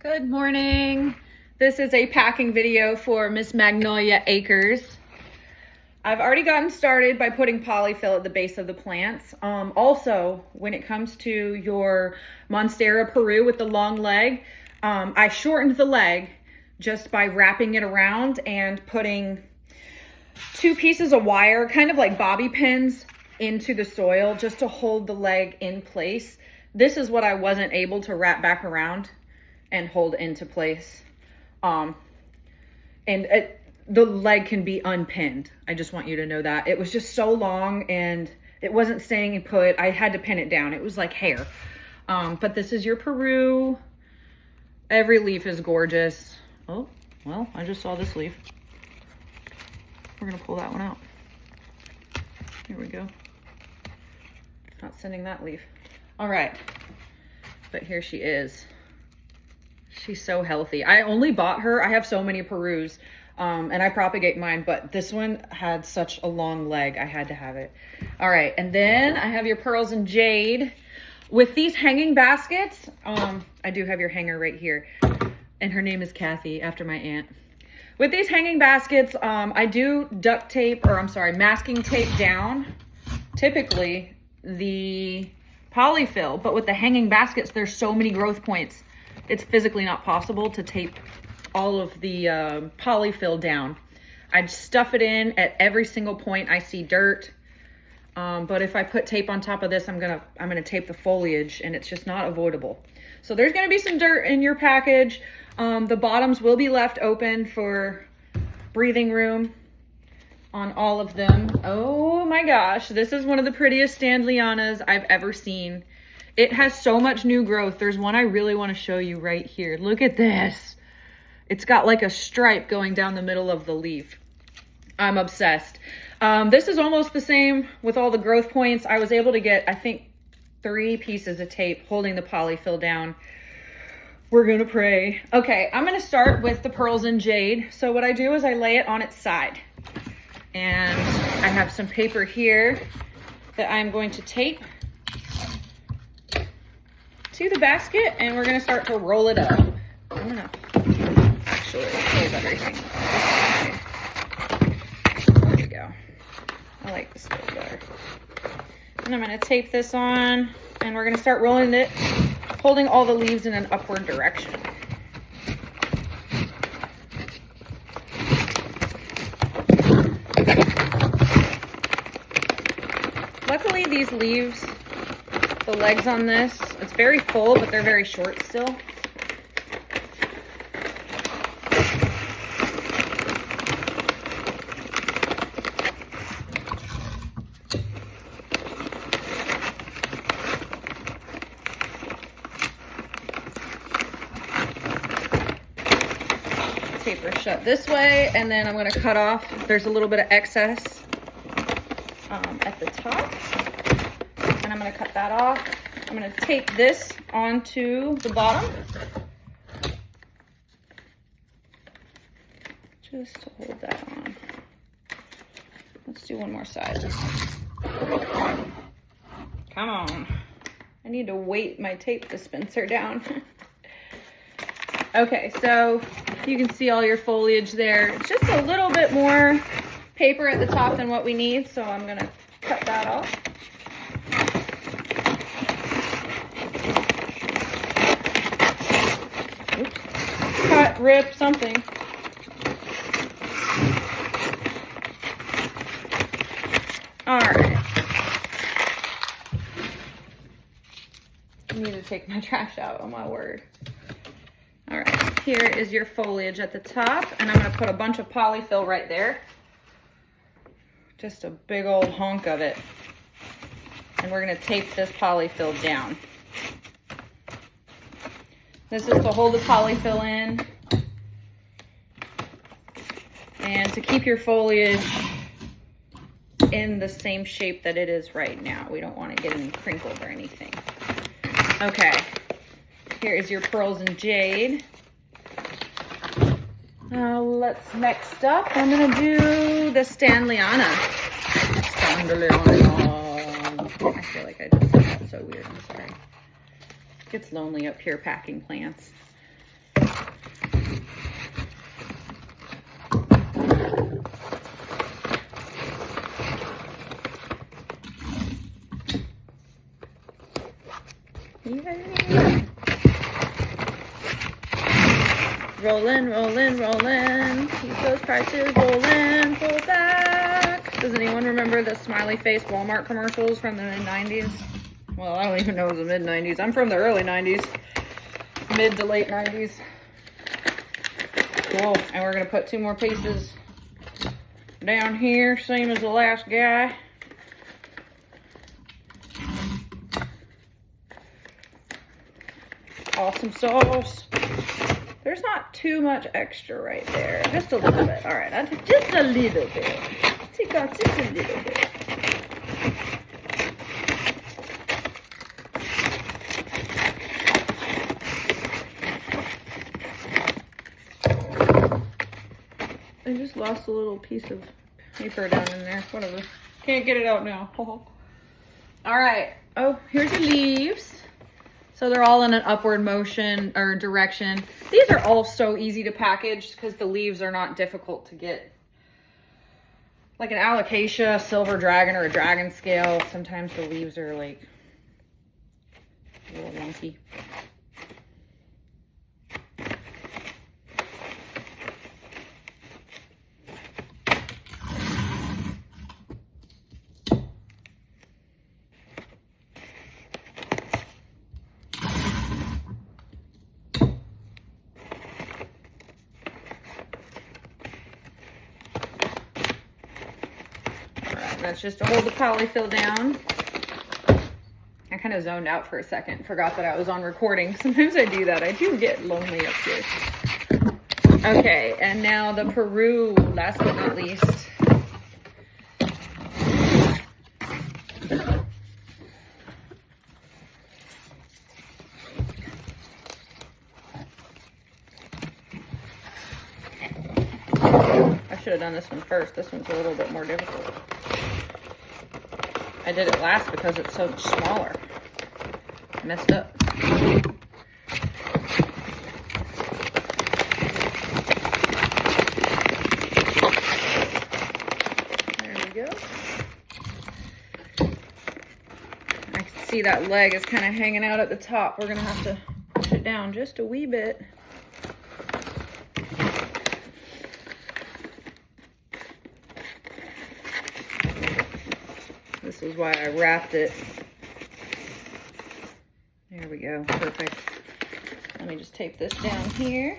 Good morning. This is a packing video for Miss Magnolia Acres. I've already gotten started by putting polyfill at the base of the plants. Also, when it comes to your Monstera Peru with the long leg, I shortened the leg just by wrapping it around and putting 2 pieces of wire, kind of like bobby pins, into the soil just to hold the leg in place. This is what I wasn't able to wrap back around and hold into place. The leg can be unpinned. I just want you to know that. It was just so long and it wasn't staying put. I had to pin it down. It was like hair. But this is your Peru. Every leaf is gorgeous. Oh, well, I just saw this leaf. We're gonna pull that one out. Here we go. Not sending that leaf. All right, but here she is. She's so healthy. I only bought her. I have so many Perus, and I propagate mine, but this one had such a long leg. I had to have it. All right, and then I have your pearls and jade. With these hanging baskets, I do have your hanger right here, and her name is Kathy, after my aunt. With these hanging baskets, I do masking tape down, typically the polyfill, but with the hanging baskets, there's so many growth points. It's physically not possible to tape all of the polyfill down. I'd stuff it in at every single point I see dirt. But if I put tape on top of this, I'm gonna tape the foliage, and it's just not avoidable. So there's gonna be some dirt in your package. The bottoms will be left open for breathing room on all of them. Oh my gosh, this is one of the prettiest Standleyanas I've ever seen. It has so much new growth. There's one I really want to show you right here. Look at this. It's got like a stripe going down the middle of the leaf. I'm obsessed. This is almost the same with all the growth points. I was able to get, I think, 3 pieces of tape holding the polyfill down. We're gonna pray. Okay, I'm gonna start with the pearls and jade. So what I do is I lay it on its side. And I have some paper here that I'm going to tape to the basket, and we're gonna start to roll it up. I'm gonna actually hold everything. There we go. I like this a little better. And I'm gonna tape this on, and we're gonna start rolling it, holding all the leaves in an upward direction. Luckily, these leaves, the legs on this, it's very full, but they're very short still. Taper shut this way, and then I'm going to cut off. There's a little bit of excess at the top, and I'm going to cut that off. I'm going to tape this onto the bottom just to hold that on. Let's do one more side. Come on. I need to weight my tape dispenser down. Okay, so you can see all your foliage there. It's just a little bit more paper at the top than what we need, so I'm gonna cut that off. Oops. Cut, rip, something. All right. I need to take my trash out, oh my word. All right, here is your foliage at the top, and I'm gonna put a bunch of polyfill right there. Just a big old hunk of it. And we're gonna tape this polyfill down. This is to hold the polyfill in and to keep your foliage in the same shape that it is right now. We don't want to get any crinkled or anything. Okay. Here is your pearls and jade. Next up, I'm gonna do the Standleyana. I feel like I just said that so weird, I'm sorry. It gets lonely up here packing plants. rolling, rolling, rolling. Keep those prices rolling. Pull back. Does anyone remember the smiley face Walmart commercials from the mid-90s? Well, I don't even know it was the mid-90s. I'm from the early 90s. Mid to late 90s. Cool. And we're going to put 2 more pieces down here, same as the last guy. Awesome sauce. There's not too much extra right there. Just a little bit. All right, just a little bit. Take out just a little bit. I just lost a little piece of paper down in there. Whatever. Can't get it out now. All right. Oh, here's your leaves. So they're all in an upward motion or direction. These are all so easy to package because the leaves are not difficult to get. Like an alocasia, silver dragon, or a dragon scale, sometimes the leaves are like a little wonky. That's just to hold the polyfill down. I kind of zoned out for a second. Forgot that I was on recording. Sometimes I do that. I do get lonely up here. Okay, and now the Peru, last but not least. I should have done this one first. This one's a little bit more difficult. I did it last because it's so much smaller. Messed up. There we go. I can see that leg is kind of hanging out at the top. We're going to have to push it down just a wee bit. This is why I wrapped it. There we go, perfect. Let me just tape this down here.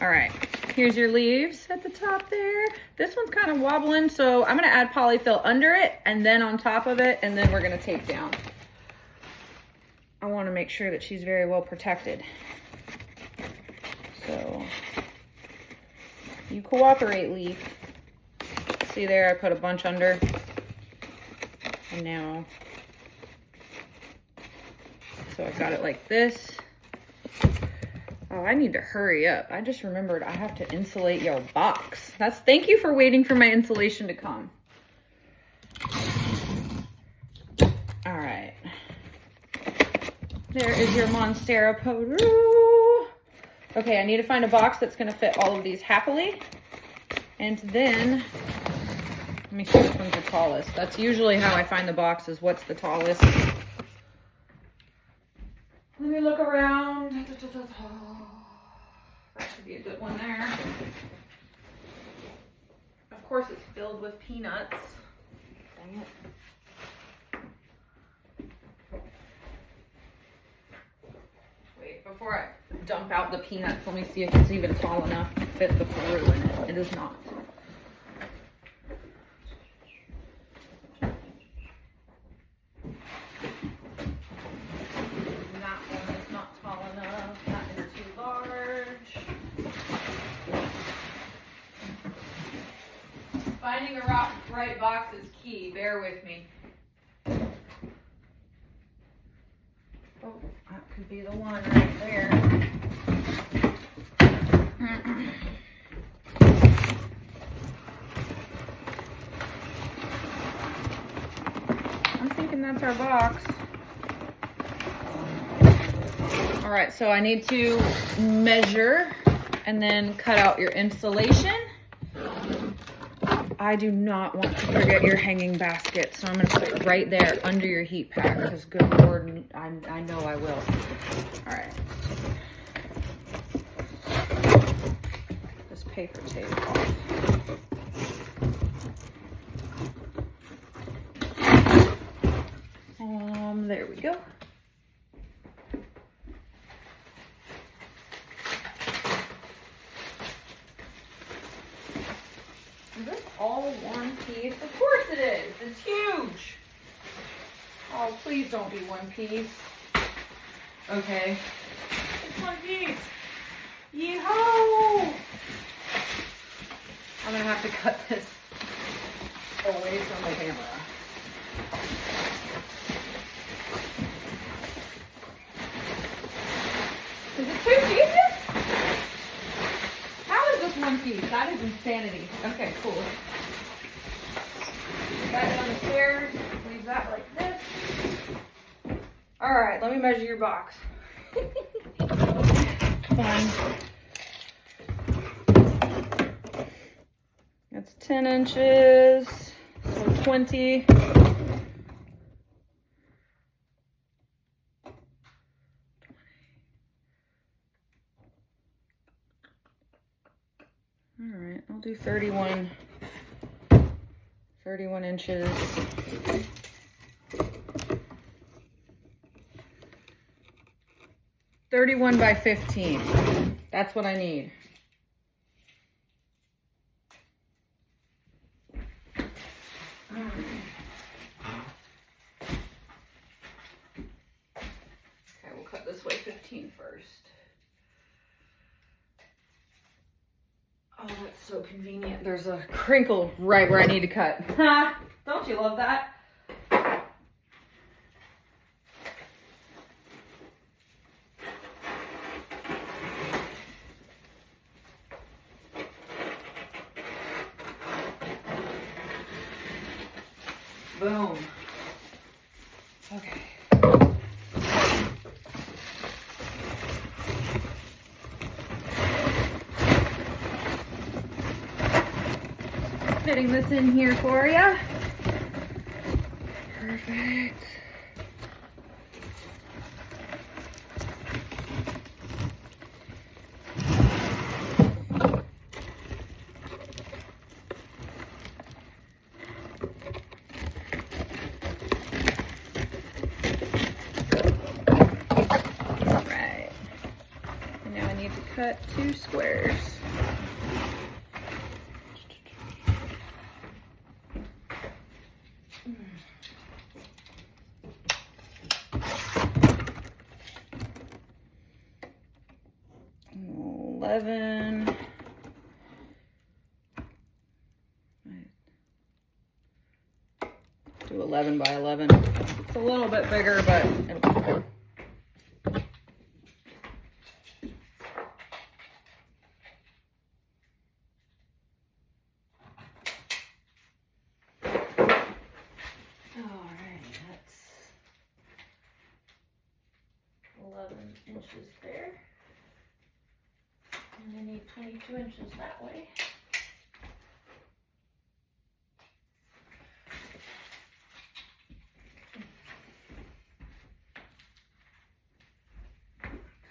All right, here's your leaves at the top there. This one's kind of wobbling, so I'm gonna add polyfill under it and then on top of it, and then we're gonna tape down. I wanna make sure that she's very well protected. So, you cooperate, leaf. See there, I put a bunch under. And now, so I've got it like this. Oh, I need to hurry up. I just remembered I have to insulate your box. Thank you for waiting for my insulation to come. All right. There is your Monstera Peru. Okay, I need to find a box that's gonna fit all of these happily. And then, let me see which one's the tallest. That's usually how I find the box, is what's the tallest. Let me look around. That should be a good one there. Of course, it's filled with peanuts. Dang it. Wait, before I dump out the peanuts, let me see if it's even tall enough to fit the Peru in it. It is not. Finding a right box is key. Bear with me. Oh, that could be the one right there. I'm thinking that's our box. All right, so I need to measure and then cut out your insulation. I do not want to forget your hanging basket, so I'm going to put it right there under your heat pack, because good Lord, I know I will. All right. This paper tape off. There we go. Is this all one piece? Of course it is. It's huge. Oh, please don't be one piece. Okay. It's one piece. Yee-ho! I'm gonna have to cut this away from the camera. Is it 2 pieces? How is this 1 piece? That is insanity. Okay, cool. Put that down the stairs. Leave that like this. All right, let me measure your box. That's 10 inches, so 20. All right, I'll do 31 inches. $31 by 15. That's what I need. Okay, we'll cut this way 15 first. Oh, that's so convenient. There's a crinkle right where I need to cut. Ha! Don't you love that? Boom. Okay. Fitting this in here for you. Perfect. Cut 2 squares. Do 11 by 11. It's a little bit bigger, but it'll be good. Inches there, and I need 22 inches that way.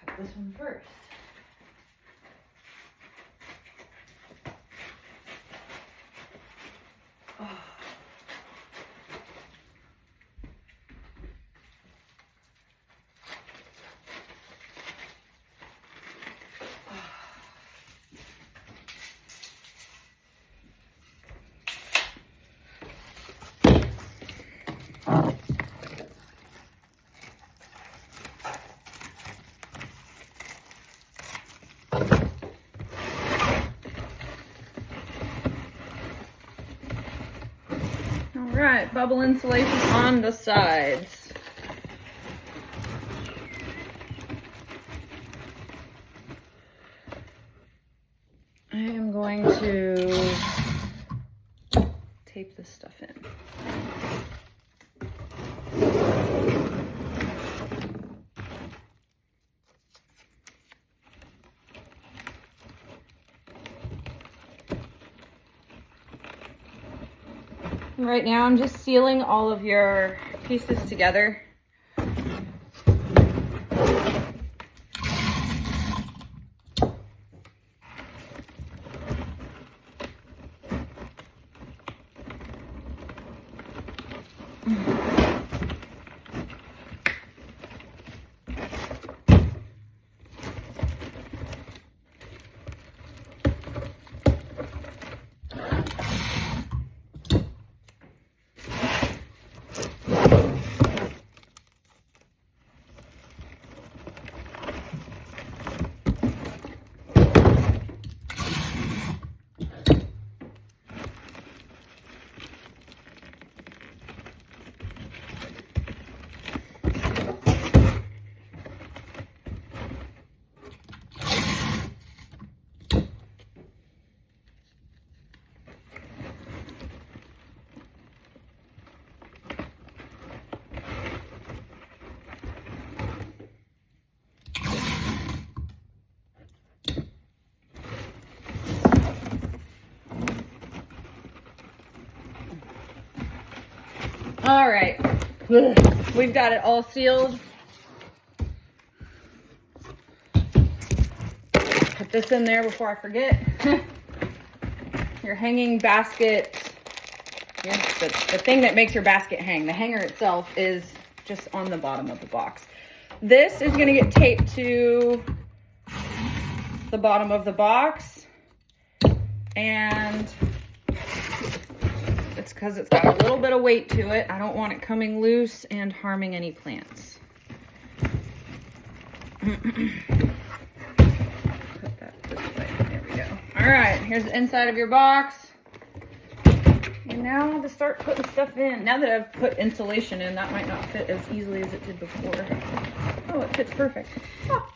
Cut this one first. Oh. All right, bubble insulation on the sides. I am going to tape this stuff in. And right now I'm just sealing all of your pieces together. All right, we've got it all sealed. Put this in there before I forget. Your hanging basket, the thing that makes your basket hang. The hanger itself is just on the bottom of the box. This is gonna get taped to the bottom of the box, and it's because it's got a little bit of weight to it. I don't want it coming loose and harming any plants. Put that this way. There we go. All right, here's the inside of your box. And now to start putting stuff in. Now that I've put insulation in, that might not fit as easily as it did before. Oh, it fits perfect. Oh,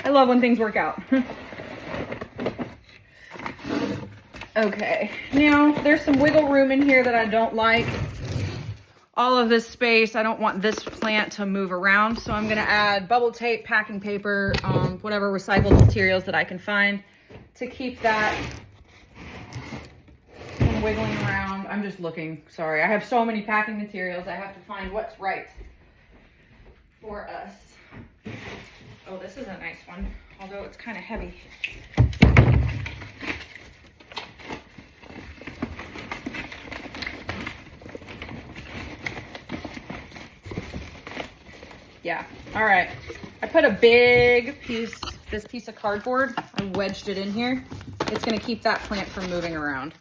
I love when things work out. Okay, now there's some wiggle room in here that I don't like. All of this space, I don't want this plant to move around, so I'm gonna add bubble tape, packing paper, whatever recycled materials that I can find to keep that from wiggling around. I'm just looking, sorry. I have so many packing materials, I have to find what's right for us. Oh, this is a nice one, although it's kind of heavy. Yeah, all right. I put a big piece, this piece of cardboard, I wedged it in here. It's gonna keep that plant from moving around.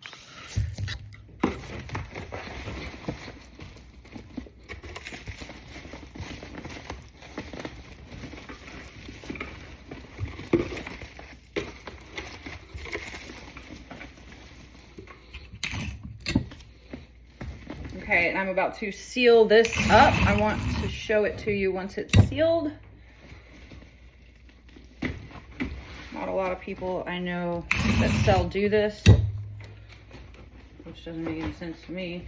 Okay, and I'm about to seal this up. I want to show it to you once it's sealed. Not a lot of people I know that do this, which doesn't make any sense to me.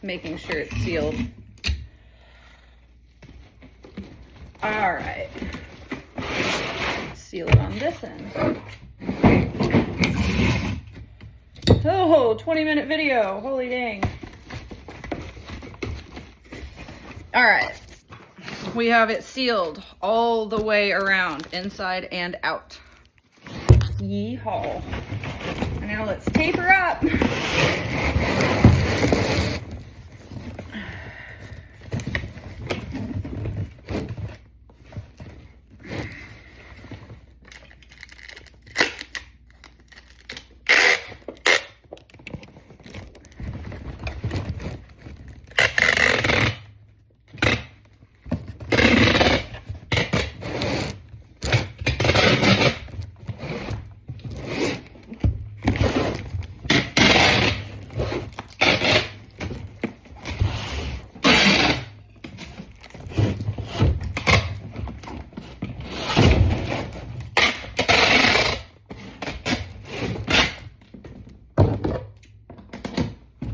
Making sure it's sealed. All right, seal it on this end. Oh, 20-minute video, holy dang. All right, we have it sealed all the way around, inside and out. Yeehaw. And now let's tape her up.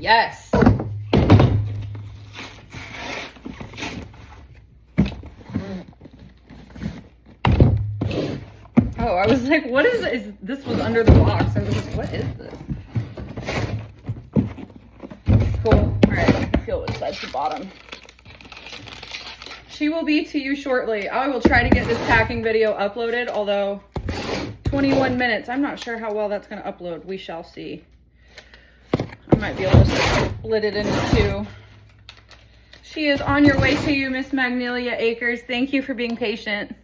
Yes. Oh, I was like, what is this was under the box. I was like, what is this? Cool. All right, I can feel which side's the bottom. She will be to you shortly. I will try to get this packing video uploaded, although 21 minutes. I'm not sure how well that's going to upload. We shall see. I might be able to split it into two. She is on your way to you, Miss Magnolia Acres. Thank you for being patient.